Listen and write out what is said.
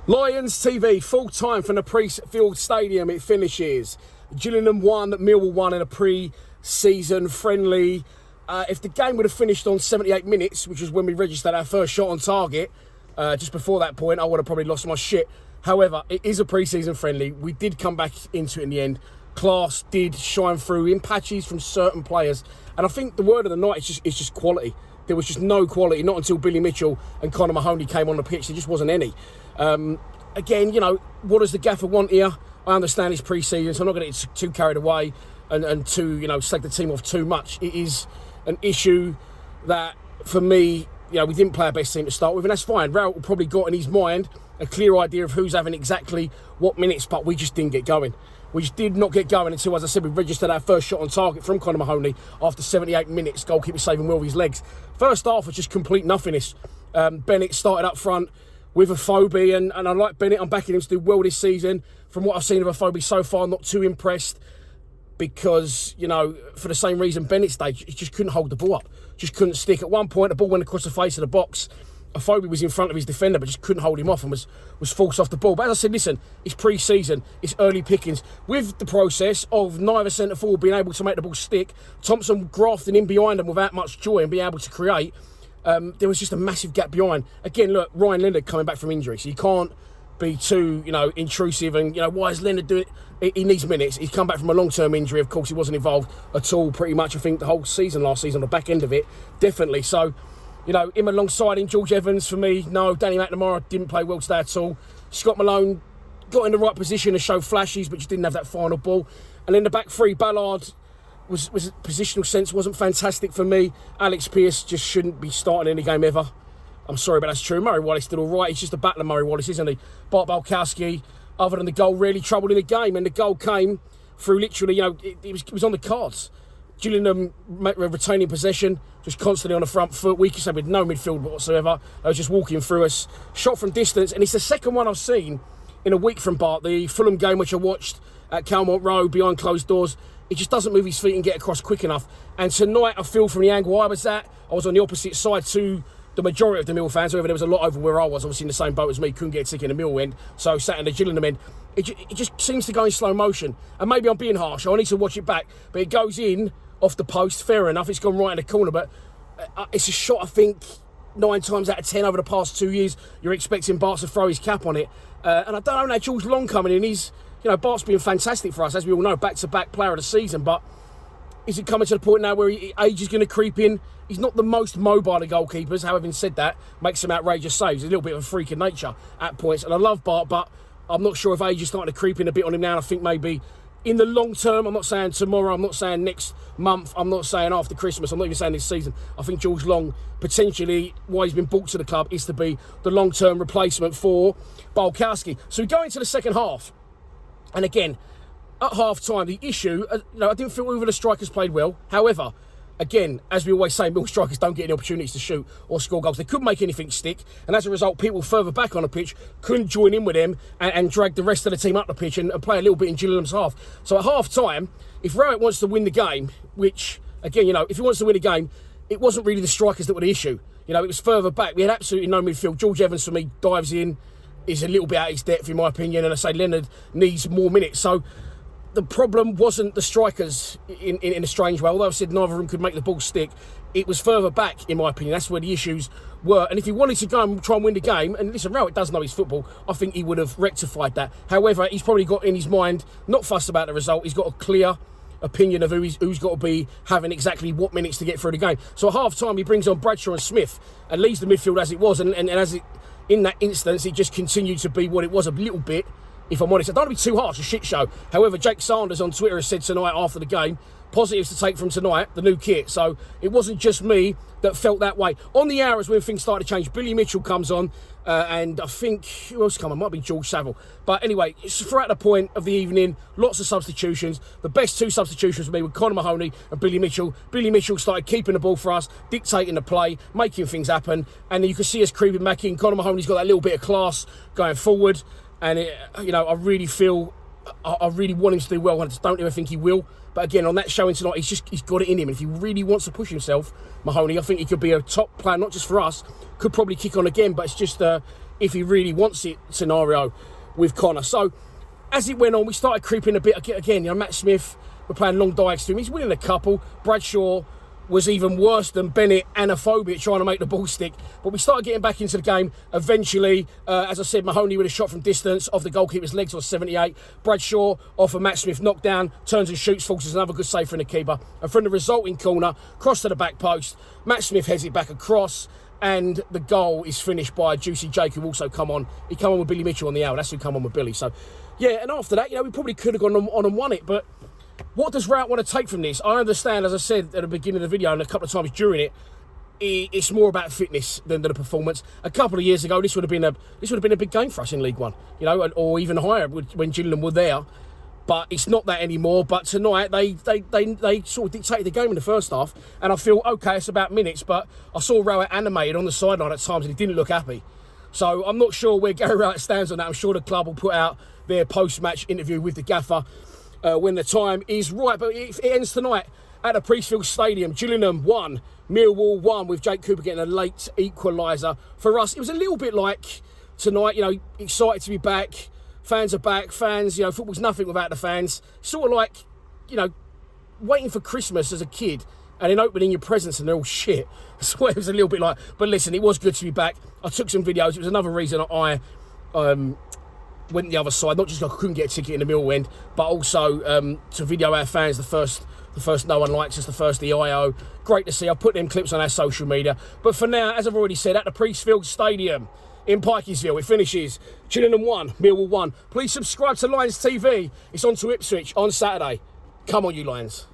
Lions TV, full time from the Priestfield Stadium. It finishes. Gillingham 1, Millwall 1 in a pre-season friendly. If the game would have finished on 78 minutes, which is when we registered our first shot on target, just before that point, I would have probably lost my shit. However, it is a pre-season friendly. We did come back into it in the end. Class did shine through in patches from certain players. And I think the word of the night is just quality. There was just no quality, not until Billy Mitchell and Conor Mahoney came on the pitch. There just wasn't any. Again, you know, what does the gaffer want here? I understand it's pre-season, so I'm not going to get too carried away and too, you know, slag the team off too much. It is an issue that, for me, you know, we didn't play our best team to start with, and that's fine. Raoult probably got in his mind a clear idea of who's having exactly what minutes, but we just didn't get going. We just did not get going until, as I said, we registered our first shot on target from Conor Mahoney after 78 minutes, goalkeeper saving well with his legs. First half was just complete nothingness. Bennett started up front with Afobe, and I like Bennett. I'm backing him to do well this season. From what I've seen of Afobe so far, I'm not too impressed because, you know, for the same reason Bennett stayed, he just couldn't hold the ball up. Just couldn't stick. At one point, the ball went across the face of the box. Afobe was in front of his defender, but just couldn't hold him off and was forced off the ball. But as I said, listen, it's pre-season, it's early pickings. With the process of neither centre-forward being able to make the ball stick, Thompson grafting in behind them without much joy and being able to create, there was just a massive gap behind. Again, look, Ryan Leonard coming back from injury, so you can't be too, you know, intrusive and, you know, why is Leonard doing it? He needs minutes. He's come back from a long-term injury. Of course, he wasn't involved at all pretty much, I think, the whole season last season, on the back end of it, definitely. So, you know, him alongside him, George Evans, for me, no. Danny McNamara didn't play well today at all. Scott Malone got in the right position to show flashes, but just didn't have that final ball. And then the back three, Ballard was positional sense wasn't fantastic for me. Alex Pearce just shouldn't be starting any game ever. I'm sorry, but that's true. Murray Wallace did all right. He's just a battler, Murray Wallace, isn't he? Bart Balkowski, other than the goal, really troubled in the game. And the goal came through literally, you know, it was on the cards. Gillingham retaining possession, just constantly on the front foot. We could say with no midfield whatsoever. They were just walking through us. Shot from distance, and it's the second one I've seen in a week from Bart. The Fulham game, which I watched at Calmont Road behind closed doors, he just doesn't move his feet and get across quick enough. And tonight, I feel from the angle I was at, I was on the opposite side to the majority of the Mill fans. However, there was a lot over where I was, obviously in the same boat as me, couldn't get a ticket in the Mill end, so sat in the Gillingham end. It just seems to go in slow motion. And maybe I'm being harsh, I need to watch it back, but it goes in off the post, fair enough, it's gone right in the corner, but it's a shot, I think, 9 times out of 10 over the past 2 years, you're expecting Bart to throw his cap on it. And I don't know now, George Long coming in, he's, you know, Bart's been fantastic for us, as we all know, back-to-back player of the season, but is it coming to the point now where age is going to creep in? He's not the most mobile of goalkeepers, however, having said that, makes some outrageous saves. He's a little bit of a freak of nature at points, and I love Bart, but I'm not sure if age is starting to creep in a bit on him now, and I think maybe in the long term, I'm not saying tomorrow, I'm not saying next month, I'm not saying after Christmas, I'm not even saying this season. I think George Long, potentially, why he's been brought to the club, is to be the long-term replacement for Balkowski. So we go into the second half, and again, at half-time, the issue, you know, I didn't feel either of the strikers played well. However, again, as we always say, Mill strikers don't get any opportunities to shoot or score goals. They couldn't make anything stick, and as a result, people further back on the pitch couldn't join in with them and drag the rest of the team up the pitch and play a little bit in Gillingham's half. So at half-time, if Raoult wants to win the game, which, again, you know, if he wants to win a game, it wasn't really the strikers that were the issue. You know, it was further back. We had absolutely no midfield. George Evans, for me, dives in, is a little bit out of his depth, in my opinion, and I say Leonard needs more minutes. So the problem wasn't the strikers in a strange way. Although I said neither of them could make the ball stick, it was further back, in my opinion. That's where the issues were. And if he wanted to go and try and win the game, and listen, Raoult does know his football, I think he would have rectified that. However, he's probably got in his mind, not fussed about the result, he's got a clear opinion of who's got to be having exactly what minutes to get through the game. So at half-time, he brings on Bradshaw and Smith and leaves the midfield as it was. And as it, in that instance, it just continued to be what it was a little bit. If I'm honest, I don't want to be too harsh, a shit show. However, Jake Sanders on Twitter has said tonight after the game, positives to take from tonight, the new kit. So it wasn't just me that felt that way. On the hours when things started to change, Billy Mitchell comes on, and I think, who else come on? Might be George Saville. But anyway, throughout the point of the evening, lots of substitutions. The best 2 substitutions for me were Conor Mahoney and Billy Mitchell. Billy Mitchell started keeping the ball for us, dictating the play, making things happen. And then you can see us creeping back in. Conor Mahoney's got that little bit of class going forward. And, you know, I really feel, I really want him to do well. I just don't ever think he will. But again, on that showing tonight, he's got it in him. And if he really wants to push himself, Mahoney, I think he could be a top player, not just for us, could probably kick on again. But it's just, if he really wants it scenario with Connor. So as it went on, we started creeping a bit again. You know, Matt Smith, we're playing long diags to him. He's winning a couple. Bradshaw was even worse than Bennett, anaphobic, trying to make the ball stick. But we started getting back into the game eventually. As I said, Mahoney with a shot from distance off the goalkeeper's legs on 78. Bradshaw off a Matt Smith knockdown, turns and shoots, forces another good save from the keeper. And from the resulting corner, cross to the back post, Matt Smith heads it back across, and the goal is finished by Juicy Jake, who also come on. He come on with Billy Mitchell on the hour. That's who come on with Billy. So, yeah, and after that, you know, we probably could have gone on and won it, but what does Rout want to take from this? I understand, as I said at the beginning of the video and a couple of times during it, it's more about fitness than the performance. A couple of years ago, this would have been a big game for us in League One, you know, or even higher when Gillingham were there. But it's not that anymore. But tonight they sort of dictated the game in the first half, and I feel okay. It's about minutes, but I saw Rowett animated on the sideline at times, and he didn't look happy. So I'm not sure where Gary Rowett stands on that. I'm sure the club will put out their post-match interview with the gaffer when the time is right. But it ends tonight at the Priestfield Stadium. Gillingham 1, Millwall 1, with Jake Cooper getting a late equaliser. For us, it was a little bit like tonight, you know, excited to be back. Fans are back. Fans, you know, football's nothing without the fans. Sort of like, you know, waiting for Christmas as a kid and then opening your presents and they're all shit. That's what it was a little bit like. But listen, it was good to be back. I took some videos. It was another reason I went the other side. Not just I couldn't get a ticket in the Millwall end, but also to video our fans. The first No One Likes Us, the first EIO. Great to see. I'll put them clips on our social media. But for now, as I've already said, at the Priestfield Stadium in Pikesville, it finishes Gillingham 1, Millwall 1. Please subscribe to Lions TV. It's on to Ipswich on Saturday. Come on, you Lions.